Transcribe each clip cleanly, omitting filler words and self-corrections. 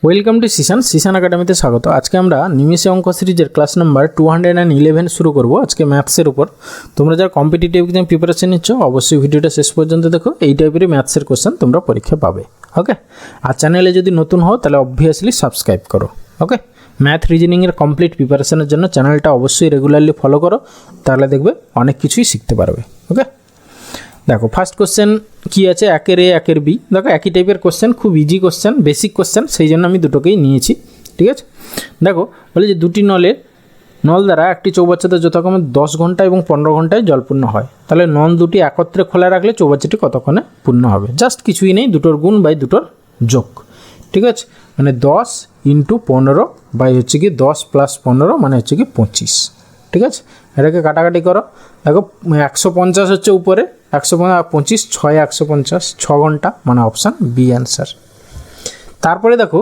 Welcome to Sisan একাডেমিতে স্বাগত। আজকে আমরা নিমেষে অঙ্ক সিরিজের ক্লাস নাম্বার 211 শুরু করব আজকে ম্যাথসের উপর। তোমরা যারা কম্পিটিটিভ এক্সাম প্রিপারেশন নিচ্ছ অবশ্যই ভিডিওটা শেষ পর্যন্ত দেখো, এই টাইপেরই ম্যাথসের কোশ্চেন তোমরা পরীক্ষা পাবে। ওকে, আর চ্যানেলে যদি নতুন হও তাহলে অবভিয়াসলি সাবস্ক্রাইব করো। ওকে, ম্যাথ রিজনিংয়ের কমপ্লিট প্রিপারেশনের জন্য চ্যানেলটা অবশ্যই রেগুলারলি ফলো করো, তাহলে দেখবে অনেক কিছুই শিখতে পারবে। ওকে, দেখো ফার্স্ট কোশ্চেন কী আছে, একের এ একের বি। দেখো একই টাইপের কোশ্চেন, খুব ইজি কোশ্চেন, বেসিক কোশ্চেন, সেই জন্য আমি দুটোকেই নিয়েছি। ঠিক আছে, দেখো বলে যে দুটি নল দ্বারা একটি চৌবাচ্চাতে যথাক্রমে 10 ঘন্টা এবং 15 ঘন্টায় জল পূর্ণ হয়, তাহলে নল দুটি একত্রে খোলা রাখলে চৌবাচ্চাটি কতক্ষণে পূর্ণ হবে? জাস্ট কিছুই নেই, দুটোর গুণ বাই দুটোর যোগ। ঠিক আছে, মানে 10 × 15 বাই হচ্ছে কি 10 + 15 মানে হচ্ছে কি 25। ঠিক আছে, এটাকে কাটাকাটি করো। দেখো 150 হচ্ছে উপরে, 125 6 150, 6 ঘন্টা মানে অপশান বি অ্যান্সার। তারপরে দেখো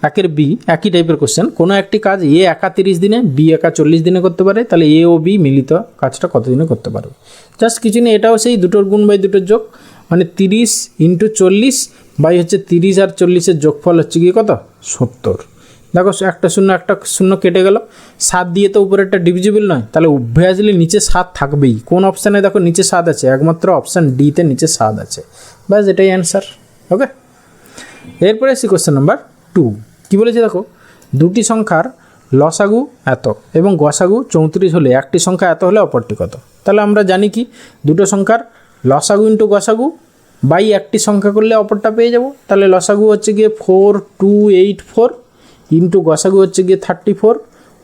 একের বি, একই টাইপের কোশ্চেন। কোনো একটি কাজ এ একা 30 দিনে, বি একা 40 দিনে করতে পারে, তাহলে এ ও বি মিলিত কাজটা কত দিনে করতে পারবে? জাস্ট কিছু নেই, এটাও সেই দুটোর গুণ বাই দুটোর যোগ, মানে 30 × 40 বাই হচ্ছে 30 আর 40-এর যোগফল হচ্ছে গিয়ে কত? 70। দেখো একটা শূন্য কেটে গেল, 7 দিয়ে তো উপরে একটা ডিভিজিবল নয়, তাহলে অবভিয়াসলি নিচে 7 থাকবেই। কোন অপশানে দেখো নিচে 7 আছে? একমাত্র অপশান ডিতে নিচে 7 আছে। ব্যাস, এটাই অ্যান্সার। ওকে, এরপরে আসি কোশ্চেন নাম্বার 2। কী বলেছে দেখো, দুটি সংখ্যার লসাগু এত এবং গসাগু 34 হলে একটি সংখ্যা এত হলে অপরটি কত? তাহলে আমরা জানি কি, দুটো সংখ্যার লসাগু × গসাগু বাই একটি সংখ্যা করলে অপরটা পেয়ে যাব। তাহলে লসাগু হচ্ছে গিয়ে 4284 ইন্টু গসাগু হচ্ছে গিয়ে 34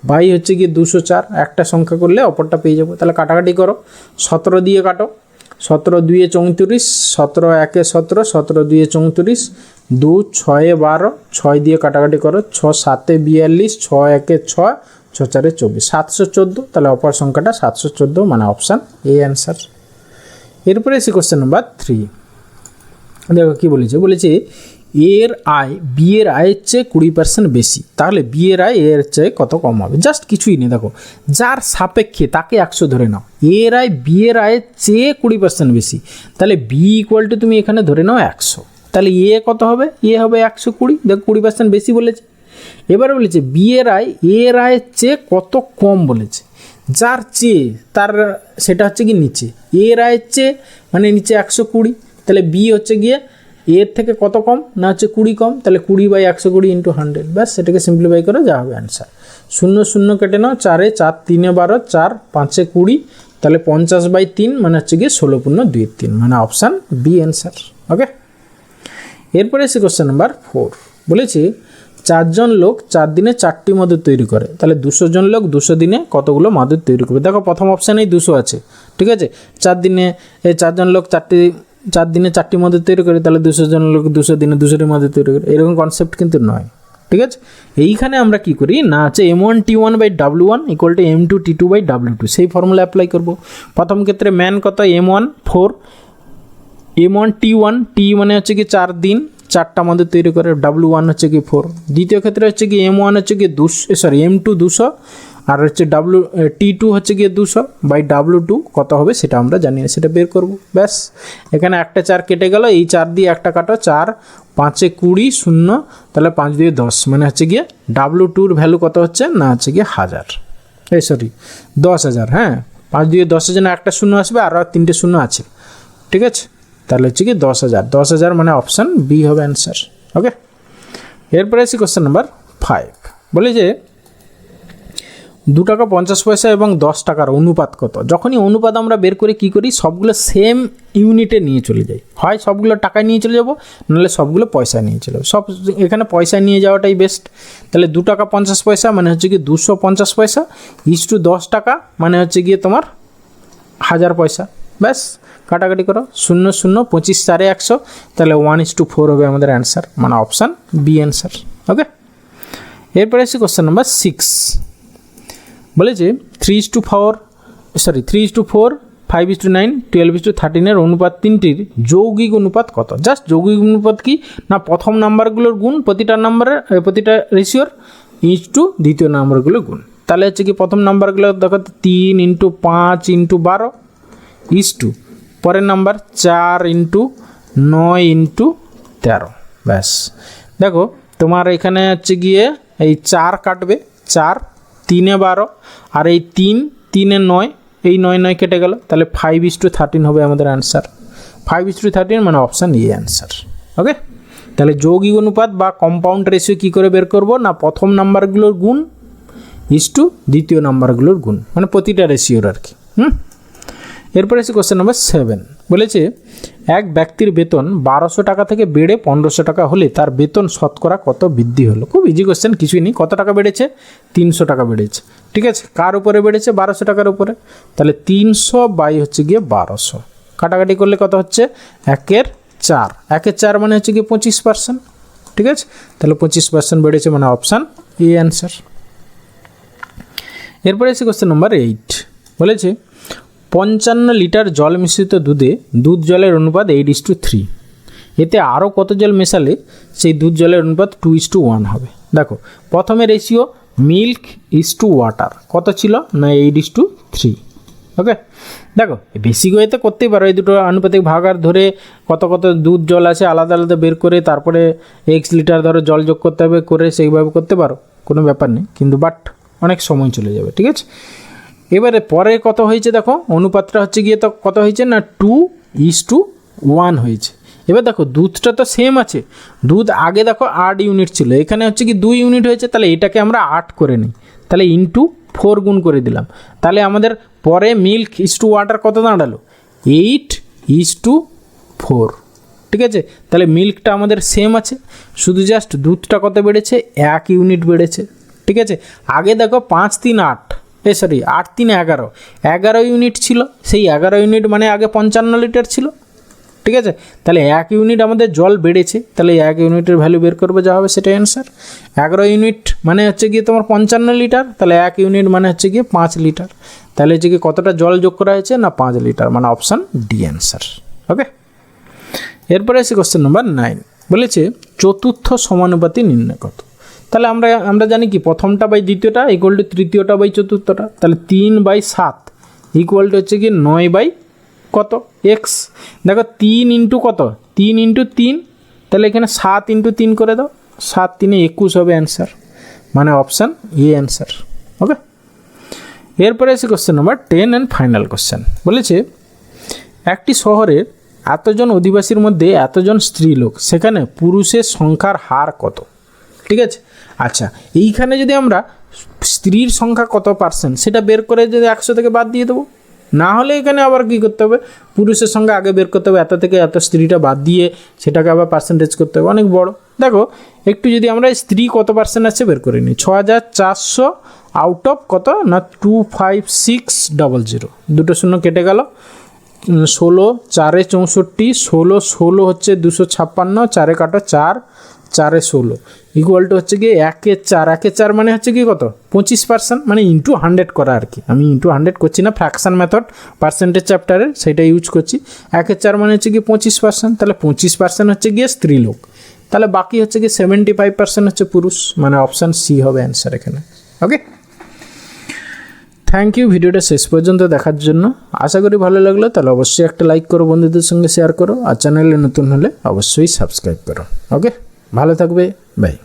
বাই হচ্ছে গিয়ে 204, একটা সংখ্যা করলে অপরটা পেয়ে যাবো। তাহলে কাটাকাটি করো, 17 দিয়ে কাটো, 17 × 2 = 34, 17 × 1 = 17, 17 × 2 = 34, 2 6 × 12, 6 দিয়ে কাটাকাটি করো, 6 7 × 42, 6 1 × 6, 6 4 × 24, 714। তাহলে অপর সংখ্যাটা 714 মানে অপশান এ অ্যান্সার। এরপরে এসে কোশ্চেন নাম্বার 3। দেখো কী বলেছে এর আয় বি এর আয়ের চেয়ে 20% বেশি, তাহলে বি এর আয় এর চেয়ে কত কম হবে? জাস্ট কিছুই নেই, দেখো যার সাপেক্ষে তাকে 100 ধরে নাও। এর আয় বি এর আয়ের চেয়ে 20% বেশি, তাহলে বি = তুমি এখানে ধরে নাও 100, তাহলে এ কত হবে? এ হবে 120। দেখো 20% বেশি বলেছে। এবারে বলেছে বি এর আয় এর আয়ের চেয়ে কত কম বলেছে। যার চেয়ে তার সেটা হচ্ছে কি নিচে, এর আয়ের চেয়ে মানে নিচে 120, তাহলে বি হচ্ছে গিয়ে এর থেকে কত কম? না হচ্ছে 20 কম, তাহলে 20/120 × 100। ব্যাস, সেটাকে সিম্পলিফাই করে যা হবে অ্যান্সার। 0 0 কেটে নাও, 4 এ 4, 3 এ 12, 4 5 এ 20, তাহলে 50/3 মানে হচ্ছে গিয়ে 16×2 মানে অপশান বি অ্যান্সার। ওকে, এরপরে এসে কোশ্চেন নাম্বার 4। বলেছে 4 জন লোক 4 দিনে 4টি মাদুর তৈরি করে, তাহলে 200 জন লোক 200 দিনে কতগুলো মাদুর তৈরি করবে? দেখো প্রথম অপশানেই 200 আছে। ঠিক আছে, 4 জন লোক 4 দিনে 4টি মাদুর তৈরি করে, তাহলে 200 জন লোক 200 দিনে 200টি মাদুর তৈরি করে, এরকম কনসেপ্ট কিন্তু নয়। ঠিক আছে, এইখানে আমরা কি করি না আছে M1T1/W1 = M2T2/W2, সেই ফর্মুলা অ্যাপ্লাই করব। প্রথম ক্ষেত্রে ম্যান কত? M1 4, M1T1 T মানে হচ্ছে কি 4 দিন 4টা মাদুর তৈরি করে, W1 হচ্ছে কি 4। দ্বিতীয় ক্ষেত্রে হচ্ছে কি M1 হচ্ছে কি M2 200 আর হচ্ছে T2 হচ্ছে গিয়ে 200/W2 কত হবে সেটা আমরা জানি না, সেটা বের করব। ব্যাস, এখানে একটা 4 কেটে গেল, এই 4 দিয়ে একটা কাটো, 4 5 এ 20 0, তাহলে 5 দিয়ে 10 মানে হচ্ছে গিয়ে W2-র ভ্যালু কত হচ্ছে? না হচ্ছে গিয়ে 10,000। হ্যাঁ, 5 দিয়ে 10-এর জন্য একটা শূন্য আসবে, আর 3টে শূন্য আছে। ঠিক আছে, তাহলে হচ্ছে কি 10,000 মানে অপশান বি হবে অ্যান্সার। ওকে, এরপরে আসি কোশ্চেন নাম্বার 5। বলে যে 2 টাকা 50 পয়সা এবং 10 টাকার অনুপাত কত? যখনই অনুপাত আমরা বের করে কী করি, সবগুলো সেম ইউনিটে নিয়ে চলে যাই, হয় সবগুলো টাকায় নিয়ে চলে যাব, নাহলে সবগুলো পয়সা নিয়ে চলে যাবো। এখানে পয়সা নিয়ে যাওয়াটাই বেস্ট। তাহলে 2 টাকা 50 পয়সা মানে হচ্ছে কি 250 পয়সা = 10 টাকা মানে হচ্ছে গিয়ে তোমার 1000 পয়সা। ব্যাস, কাটাকাটি করো, 0 0 25 4 এ 100, তাহলে 1:4 হবে আমাদের অ্যান্সার, মানে অপশান বি অ্যান্সার। ওকে, এরপরে আসি কোশ্চেন নাম্বার 6। বলেছে 3:4, 5:9, 12:13 অনুপাত তিনটির যৌগিক অনুপাত কত? জাস্ট যৌগিক অনুপাত কি না, প্রথম নাম্বারগুলোর গুণ প্রতিটা রেশিওর * দ্বিতীয় নাম্বারগুলোর গুণ। তাহলে হচ্ছে কি প্রথম নাম্বারগুলো দেখো 3 × 5 × 12 = পরের নাম্বার 4 × 9 × 13। ব্যাস, দেখো তোমার এখানে হচ্ছে গিয়ে এই 4 কাটবে, 4 3 এ 12 আর এই 3 3 এ 9, এই 9 9 কেটে গেল, তাহলে 5:13 হবে আমাদের অ্যান্সার। 5:13 মানে অপশান এ অ্যান্সার। ওকে, তাহলে যৌগিক অনুপাত বা কম্পাউন্ড রেশিও কী করে বের করব না, প্রথম নাম্বারগুলোর গুণ ইসটু দ্বিতীয় নাম্বারগুলোর গুণ, মানে প্রতিটা রেশিওর আর কি। এরপরে এসে কোশ্চেন নাম্বার 7 বলেছে এক ব্যক্তির বেতন 1200 টাকা থেকে বেড়ে 1500 টাকা হলে তার বেতন শতকরা কত বৃদ্ধি হলো। খুব ইজি কোশ্চেন, কিছুই নেই। কত টাকা বেড়েছে? 300 টাকা বেড়েছে। ঠিক আছে, কার উপরে বেড়েছে? 1200 টাকার উপরে। তাহলে 300 বাই হচ্ছে গিয়ে 1200, কাটাকাটি করলে কত হচ্ছে? 1/4, 1/4 মানে হচ্ছে গিয়ে 25%। ঠিক আছে, তাহলে 25% বেড়েছে, মানে অপশান এ অ্যান্সার। এরপরে এসে কোশ্চেন নাম্বার 8 বলেছে 55 লিটার জল মিশ্রিত দুধে দুধ জলের অনুপাত 8:3, এতে আরও কত জল মেশালে সেই দুধ জলের অনুপাত 2:1 হবে। দেখো প্রথমে ratio milk is to water কত ছিল না 8:3। ওকে, দেখো বেসিক ওয়েতে করতেই পারো, এই দুটো আনুপাতিক ভাগার ধরে কত কত দুধ জল আছে আলাদা আলাদা বের করে তারপরে এক্স লিটার ধরো জল যোগ করতে হবে, করে সেইভাবে করতে পারো, কোনো ব্যাপার নেই, কিন্তু বাট অনেক সময় চলে যাবে। ঠিক আছে, এবারে পরে কত হয়েছে দেখো, অনুপাতটা হচ্ছে গিয়ে তো কত হয়েছে না 2:1 হয়েছে। এবার দেখো দুধটা তো সেম আছে, দুধ আগে দেখো 8 ইউনিট ছিল, এখানে হচ্ছে কি 2 ইউনিট হয়েছে, তাহলে এটাকে আমরা 8 করে নিই, তাহলে ইন্টু 4 গুণ করে দিলাম, তাহলে আমাদের পরে মিল্ক ইস টু ওয়াটার কত দাঁড়ালো 8:4। ঠিক আছে, তাহলে মিল্কটা আমাদের সেম আছে, শুধু জাস্ট দুধটা কত বেড়েছে 1 ইউনিট বেড়েছে। ঠিক আছে, আগে দেখো 5 3 8 সরি 8 3 11 ইউনিট ছিল, সেই 11 ইউনিট মানে আগে 55 লিটার ছিল। ঠিক আছে, তাহলে 1 ইউনিট আমাদের জল বেড়েছে, তাহলে 1 ইউনিটের ভ্যালু বের করবে, যা হবে সেটাই অ্যান্সার। 11 ইউনিট মানে হচ্ছে গিয়ে তোমার 55 লিটার, তাহলে 1 ইউনিট মানে হচ্ছে গিয়ে 5 লিটার, তাহলে হচ্ছে কি কতটা জল যোগ করা হয়েছে না 5 লিটার, মানে অপশান ডি অ্যান্সার। ওকে, এরপরে এসে কোশ্চেন নাম্বার 9 বলেছে চতুর্থ সমানুপাতি নির্ণয় কত। তাহলে আমরা জানি কি প্রথমটা বাই দ্বিতীয়টা ইকুয়াল টু তৃতীয়টা বাই চতুর্থটা, তাহলে 3/7 ইকুয়াল টু হচ্ছে কি 9 বাই কত এক্স। দেখো 3 ইন্টু কত 3 ইন্টু 3, তাহলে এখানে 7 ইন্টু 3 করে দাও, 7 3 21 হবে অ্যান্সার, মানে অপশান এ অ্যান্সার। ওকে, এরপরে এসে question number 10 and final question বলেছে একটি শহরের এতজন অধিবাসীর মধ্যে এতজন স্ত্রী লোক, সেখানে পুরুষের সংখ্যার হার কত। ঠিক আছে, আচ্ছা এইখানে যদি আমরা স্ত্রীর সংখ্যা কত পার্সেন্ট সেটা বের করে যদি 100 থেকে বাদ দিয়ে দেবো, না হলে এখানে আবার কী করতে হবে, পুরুষের সংখ্যা আগে বের করতে হবে, এত থেকে এত স্ত্রীটা বাদ দিয়ে সেটাকে আবার পার্সেন্টেজ করতে হবে, অনেক বড়। দেখো একটু যদি আমরা স্ত্রী কত পার্সেন্ট আছে বের করে নিই, 6400 আউট অফ কত না 25600, দুটো শূন্য কেটে গেল, 16 4 64, 16 16 হচ্ছে 256, 4 কাটো 4 4 16 ইকুয়াল টু হচ্ছে গিয়ে 1/4 মানে হচ্ছে কি কত 25%, মানে ইন্টু 100 করা আর কি, আমি ইন্টু 100 করছি না, ফ্র্যাকশন মেথড পার্সেন্টেজ চ্যাপ্টারের সেটা ইউজ করছি। 1/4 মানে হচ্ছে গিয়ে 25%, তাহলে 25% হচ্ছে গিয়ে স্ত্রী লোক, তাহলে বাকি হচ্ছে গিয়ে 75% হচ্ছে পুরুষ, মানে অপশান সি হবে অ্যান্সার এখানে। ওকে, থ্যাংক ইউ ভিডিওটা শেষ পর্যন্ত দেখার জন্য, আশা করি ভালো লাগলো, তাহলে অবশ্যই একটা লাইক করো, বন্ধুদের সঙ্গে শেয়ার করো, আর চ্যানেলে নতুন হলে অবশ্যই সাবস্ক্রাইব করো। ওকে, ভালো থাকবে, বাই।